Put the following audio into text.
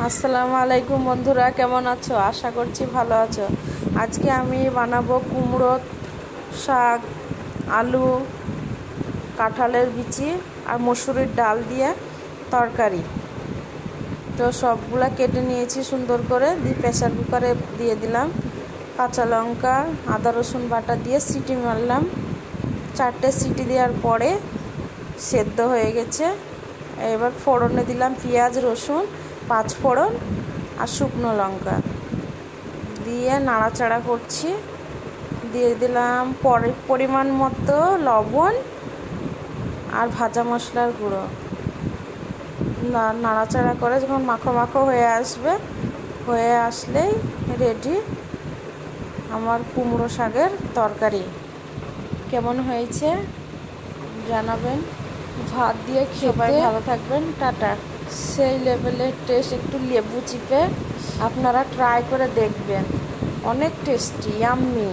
আসসালামু আলাইকুম বন্ধুরা, কেমন আছো? আশা করছি ভালো আছো। আজকে আমি বানাবো কুমড়ো শাক, আলু, কাঁঠালের বিচি আর মসুরির ডাল দিয়ে তরকারি। তো সবগুলা কেটে নিয়েছি সুন্দর করে, দিয়ে প্রেসার কুকারে দিয়ে দিলাম। কাঁচা লঙ্কা, আদা রসুন বাটা দিয়ে সিটি মারলাম। 4টে সিটি দেওয়ার পরে সেদ্ধ হয়ে গেছে। এবার ফোড়নে দিলাম পেঁয়াজ, রসুন, 5 ফোড়ন আর শুকনো লঙ্কা দিয়ে নাড়াচাড়া করছি। দিয়ে দিলাম পরিমাণ মতো লবণ আর ভাজা মশলার গুঁড়ো। নাড়াচাড়া করে যখন মাখো মাখো হয়ে আসলেই রেডি আমার কুমড়ো শাকের তরকারি। কেমন হয়েছে জানাবেন। ভাত দিয়ে খেতে ভালো থাকবেন। টাটা। সেই লেভেলের টেস্ট, একটু লেবু চিপে আপনারা ট্রাই করে দেখবেন, অনেক টেস্টি, ইয়াম্মি।